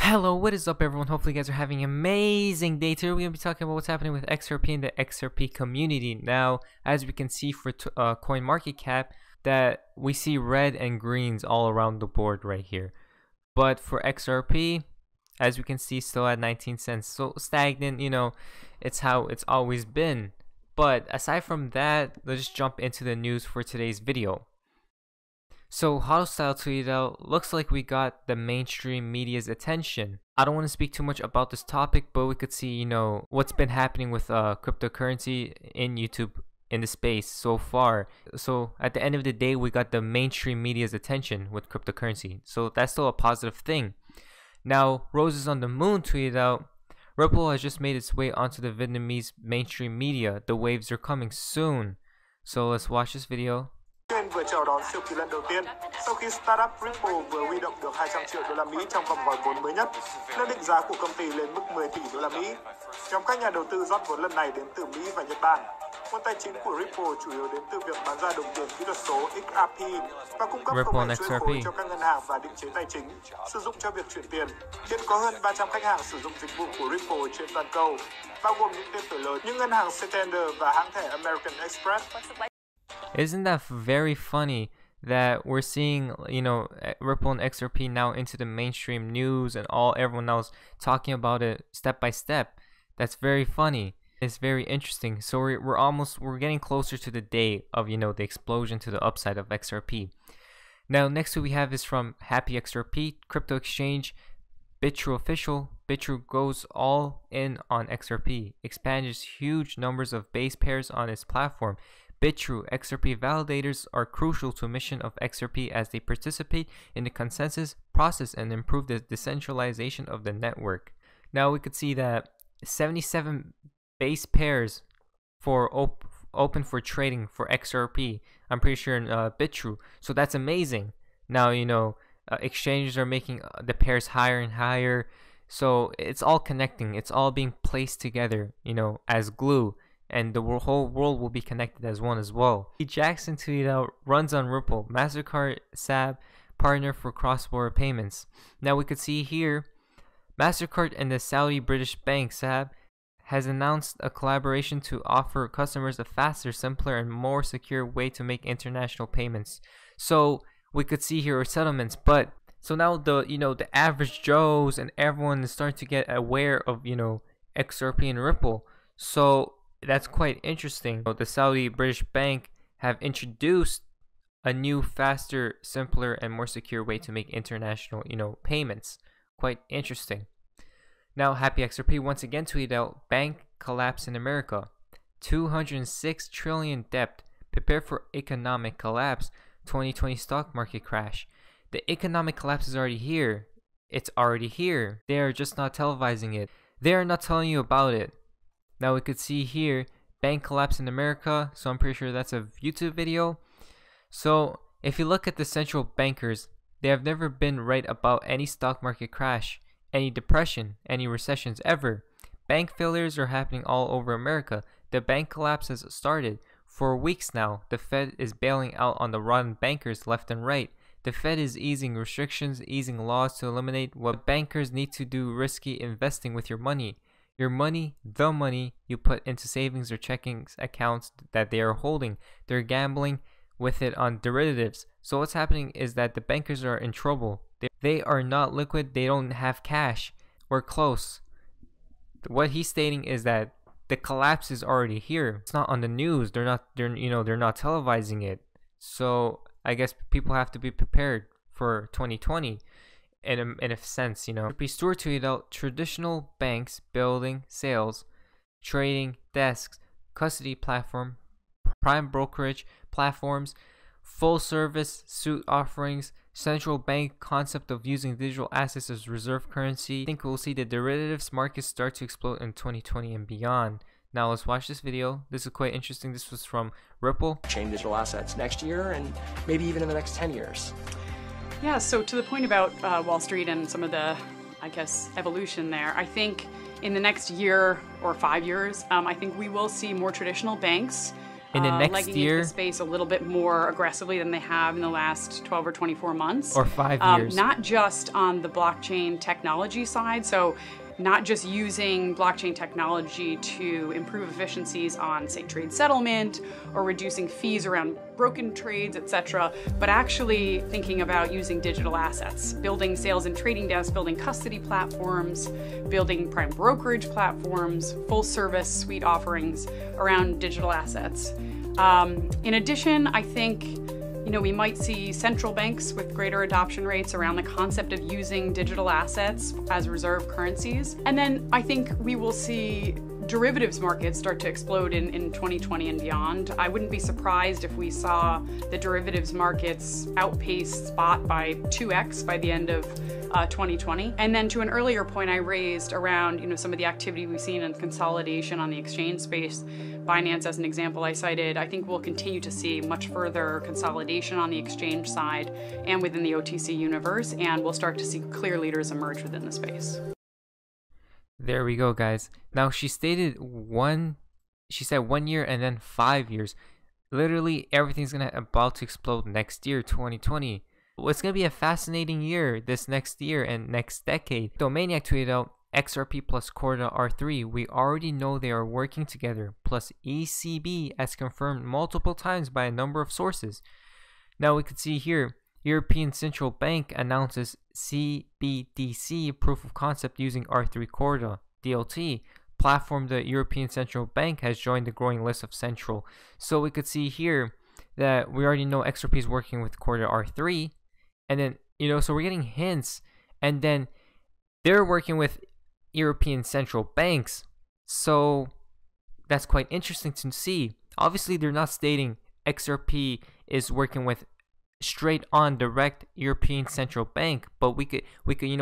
Hello, what is up everyone? Hopefully you guys are having an amazing day. Today we're going to be talking about what's happening with XRP and the XRP community. Now, as we can see for CoinMarketCap, that we see red and greens all around the board right here. But for XRP, as we can see, still at 19 cents. So stagnant, it's how it's always been. But aside from that, let's just jump into the news for today's video. So Hostile tweeted out, looks like we got the mainstream media's attention. I don't want to speak too much about this topic, but we could see, what's been happening with cryptocurrency in YouTube in the space so far. So at the end of the day, we got the mainstream media's attention with cryptocurrency. So that's still a positive thing. Now, Roses on the Moon tweeted out, Ripple has just made its way onto the Vietnamese mainstream media. The waves are coming soon. So let's watch this video. Vừa chào đón siêu kỳ lần đầu tiên sau khi startup Ripple vừa huy động được 200 triệu đô la Mỹ trong vòng gói vốn mới nhất, nâng định giá của công ty lên mức 10 tỷ đô la Mỹ. Nhóm các nhà đầu tư rót vốn lần này đến từ Mỹ và Nhật Bản. Nguồn tài chính của Ripple chủ yếu đến từ việc bán ra đồng tiền kỹ thuật số XRP và cung cấp công nghệ chuỗi khối cho các ngân hàng và định chế tài chính sử dụng cho việc chuyển tiền. Hiện có hơn 300 khách hàng sử dụng dịch vụ của Ripple trên toàn cầu, bao gồm những tên tuổi lớn như ngân hàng Santander và hãng thẻ American Express. Isn't that very funny that we're seeing, Ripple and XRP now into the mainstream news and everyone else talking about it step by step? That's very funny. It's very interesting. So we're getting closer to the day of, the explosion to the upside of XRP. Now, next we have is from Happy XRP, crypto exchange, BitTrue official. BitTrue goes all in on XRP, expands huge numbers of base pairs on its platform. BitTrue XRP validators are crucial to the mission of XRP as they participate in the consensus process and improve the decentralization of the network. Now we could see that 77 base pairs for open for trading for XRP. I'm pretty sure in BitTrue. So that's amazing. Now exchanges are making the pairs higher and higher. So it's all connecting. It's all being placed together, as glue. And the whole world will be connected as one as well. Jackson tweeted out, runs on Ripple, MasterCard SAB partner for cross-border payments. Now we could see here, MasterCard and the Saudi British bank SAB has announced a collaboration to offer customers a faster, simpler, and more secure way to make international payments. So we could see here settlements, but so now the average Joes and everyone is starting to get aware of XRP and Ripple. So that's quite interesting. The Saudi British bank have introduced a new, faster, simpler, and more secure way to make international, payments. Quite interesting. Now, Happy XRP once again tweeted out, bank collapse in America. 206 trillion debt. Prepare for economic collapse. 2020 stock market crash. The economic collapse is already here. It's already here. They are just not televising it. They are not telling you about it. Now we could see here, bank collapse in America, so I'm pretty sure that's a YouTube video. So if you look at the central bankers, they have never been right about any stock market crash, any depression, any recessions ever. Bank failures are happening all over America. The bank collapse has started. For weeks now, the Fed is bailing out on the rotten bankers left and right. The Fed is easing restrictions, easing laws to eliminate what bankers need to do risky investing with your money. Your money, the money you put into savings or checking accounts that they are holding. They're gambling with it on derivatives. So what's happening is that the bankers are in trouble. They are not liquid. They don't have cash. We're close. What he's stating is that the collapse is already here. It's not on the news. They're not televising it. So I guess people have to be prepared for 2020. In a sense, Stewart tweeted out, traditional banks building sales, trading desks, custody platform, prime brokerage platforms, full service suit offerings, central bank concept of using digital assets as reserve currency. I think we'll see the derivatives market start to explode in 2020 and beyond. Now let's watch this video. This is quite interesting. This was from Ripple. Chain digital assets next year and maybe even in the next 10 years. Yeah, so to the point about Wall Street and some of the, evolution there, I think in the next year or 5 years, I think we will see more traditional banks in the next legging into year, the space a little bit more aggressively than they have in the last 12 or 24 months. or 5 years. Not just on the blockchain technology side, so not just using blockchain technology to improve efficiencies on, say, trade settlement or reducing fees around broken trades, etc., but actually thinking about using digital assets, building sales and trading desks, building custody platforms, building prime brokerage platforms, full service suite offerings around digital assets. In addition, I think we might see central banks with greater adoption rates around the concept of using digital assets as reserve currencies. And then I think we will see derivatives markets start to explode in 2020 and beyond. I wouldn't be surprised if we saw the derivatives markets outpace spot by 2x by the end of 2020. And then to an earlier point I raised around some of the activity we've seen in consolidation on the exchange space, Binance as an example I cited, I think we'll continue to see much further consolidation on the exchange side and within the OTC universe, and we'll start to see clear leaders emerge within the space. There we go, guys. Now she said 1 year and then 5 years. Literally everything's about to explode next year, 2020. Well, it's gonna be a fascinating year this next year and next decade. Domaniac tweeted out, XRP plus Corda R3, we already know they are working together, plus ECB as confirmed multiple times by a number of sources. Now we could see here, European Central Bank announces CBDC proof of concept using R3 Corda DLT. Platform the European Central Bank has joined the growing list of central. So we could see here that we already know XRP is working with Corda R3, and then so we're getting hints, and then they're working with European central banks. So that's quite interesting to see. Obviously they're not stating XRP is working with straight on direct European Central Bank, but we could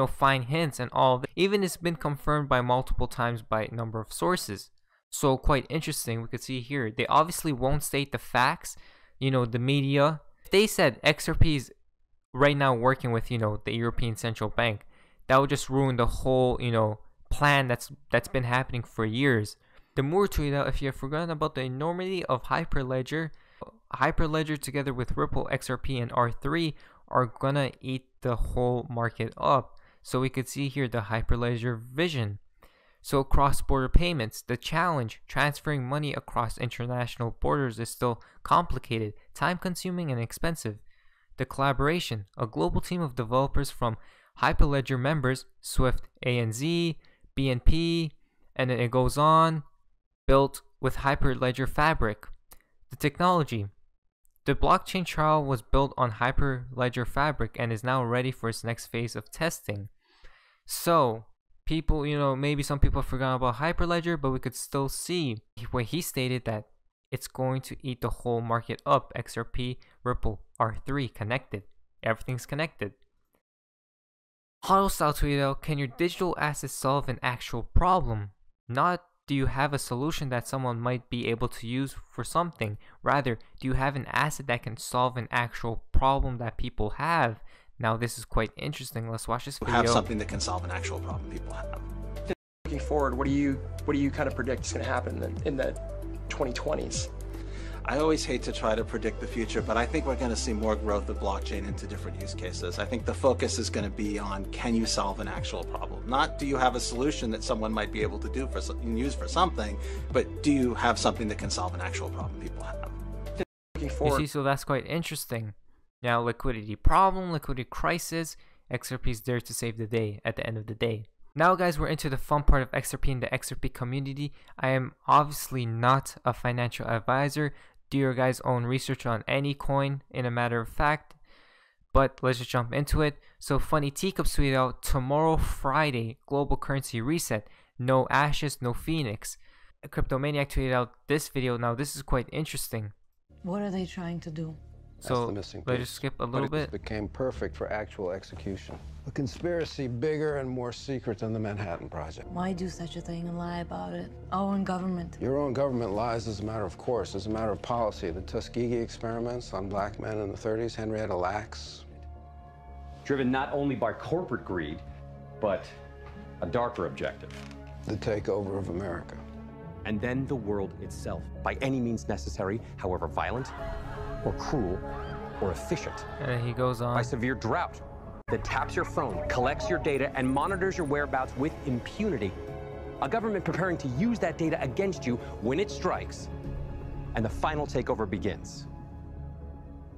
find hints and all of that. Even it's been confirmed by multiple times by a number of sources. So quite interesting. We could see here they obviously won't state the facts. The media, if they said XRP is right now working with the European Central Bank, that would just ruin the whole plan that's been happening for years. The Moore tweeted out, if you have forgotten about the enormity of Hyperledger together with Ripple, XRP, and R3 are gonna eat the whole market up. So we could see here the Hyperledger vision. So cross-border payments, the challenge, transferring money across international borders is still complicated, time-consuming, and expensive. The collaboration, a global team of developers from Hyperledger members, Swift, ANZ, BNP, and then it goes on, built with Hyperledger Fabric. The technology, the blockchain trial was built on Hyperledger Fabric and is now ready for its next phase of testing. So people, maybe some people forgot about Hyperledger, but we could still see where he stated that it's going to eat the whole market up. XRP, Ripple, R3 connected. Everything's connected. Huddle-style tweeted out, can your digital assets solve an actual problem? Not do you have a solution that someone might be able to use for something. Rather, do you have an asset that can solve an actual problem that people have? Now this is quite interesting. Let's watch this video. Have something that can solve an actual problem people have. Looking forward, what do you kind of predict is going to happen in the 2020s? I always hate to try to predict the future, but I think we're going to see more growth of blockchain into different use cases. I think the focus is going to be on, can you solve an actual problem? Not do you have a solution that someone might be able to do and use for something, but do you have something that can solve an actual problem people have? Looking forward. You see, so that's quite interesting. Now, liquidity problem, liquidity crisis, XRP is there to save the day at the end of the day. Now guys, we're into the fun part of XRP and the XRP community. I am obviously not a financial advisor. Do your guys' own research on any coin, in a matter of fact. But let's just jump into it. So Funny Teacups tweeted out, tomorrow Friday, global currency reset. No ashes, no phoenix. Cryptomaniac tweeted out this video. Now this is quite interesting. What are they trying to do? So let's just skip a little bit. It became perfect for actual execution. A conspiracy bigger and more secret than the Manhattan Project. Why do such a thing and lie about it? Our own government. Your own government lies as a matter of course, as a matter of policy. The Tuskegee experiments on black men in the 30s, Henrietta Lacks. Driven not only by corporate greed, but a darker objective. The takeover of America. and then the world itself, by any means necessary, however violent or cruel or efficient. And he goes on. By severe drought that taps your phone, collects your data, and monitors your whereabouts with impunity. A government preparing to use that data against you when it strikes, and the final takeover begins.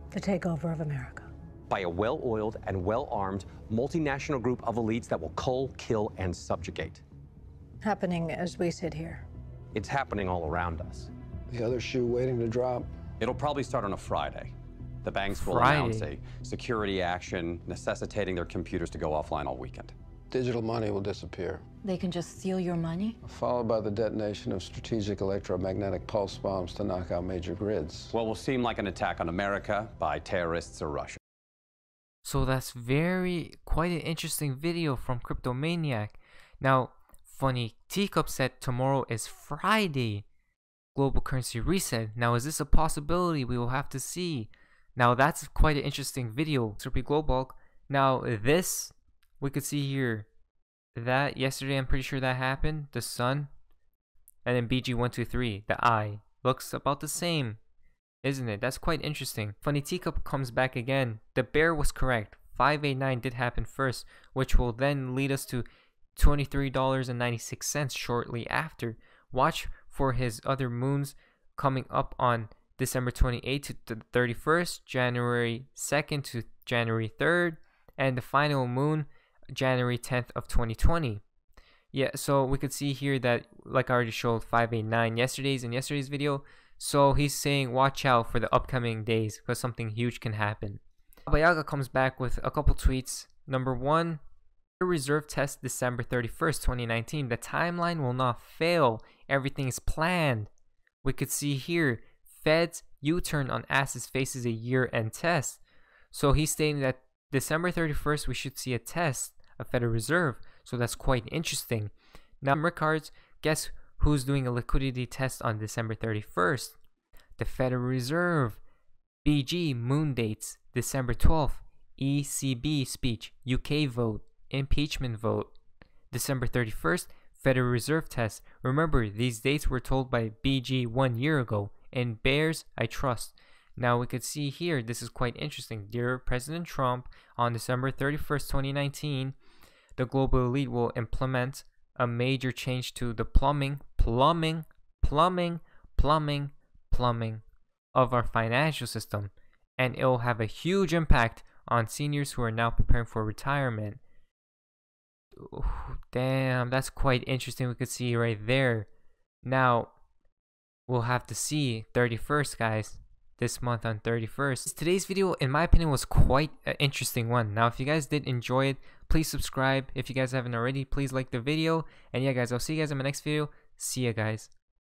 The takeover of America. By a well-oiled and well-armed multinational group of elites that will cull, kill, and subjugate. Happening as we sit here. It's happening all around us. The other shoe waiting to drop. It'll probably start on a Friday. The banks will announce a security action necessitating their computers to go offline all weekend. Digital money will disappear. They can just steal your money? Followed by the detonation of strategic electromagnetic pulse bombs to knock out major grids. What will seem like an attack on America by terrorists or Russia. So that's quite an interesting video from Cryptomaniac. Now, Funny Teacup said tomorrow is Friday. Global currency reset. Now, is this a possibility? We will have to see. Now, that's quite an interesting video. XRP Global. Now, this, we could see here that yesterday, I'm pretty sure that happened. The sun. And then BG123, the eye. Looks about the same, isn't it? That's quite interesting. Funny Teacup comes back again. The bear was correct. 589 did happen first, which will then lead us to $23.96 shortly after. Watch for his other moons coming up on December 28th to the 31st, January 2nd to January 3rd, and the final moon January 10th of 2020. Yeah, so we could see here that, like I already showed, 589 yesterday's video. So he's saying watch out for the upcoming days because something huge can happen. Bayaga comes back with a couple tweets. Number one, reserve test December 31st, 2019. The timeline will not fail. Everything is planned. We could see here, Fed's U-turn on assets faces a year-end test. So he's stating that December 31st, we should see a test of Federal Reserve. So that's quite interesting. Now, Ricards, guess who's doing a liquidity test on December 31st? The Federal Reserve. BG moon dates December 12th. ECB speech, UK vote, impeachment vote. December 31st, Federal Reserve test. Remember, these dates were told by BG 1 year ago. And bears, I trust. Now we could see here, this is quite interesting. Dear President Trump, on December 31st, 2019, the global elite will implement a major change to the plumbing of our financial system. And it will have a huge impact on seniors who are now preparing for retirement. Ooh, damn, that's quite interesting. We could see right there. Now, we'll have to see 31st, guys. This month on 31st. Today's video, in my opinion, was quite an interesting one. Now, if you guys did enjoy it, please subscribe. If you guys haven't already, please like the video. And yeah, guys, I'll see you guys in my next video. See ya, guys.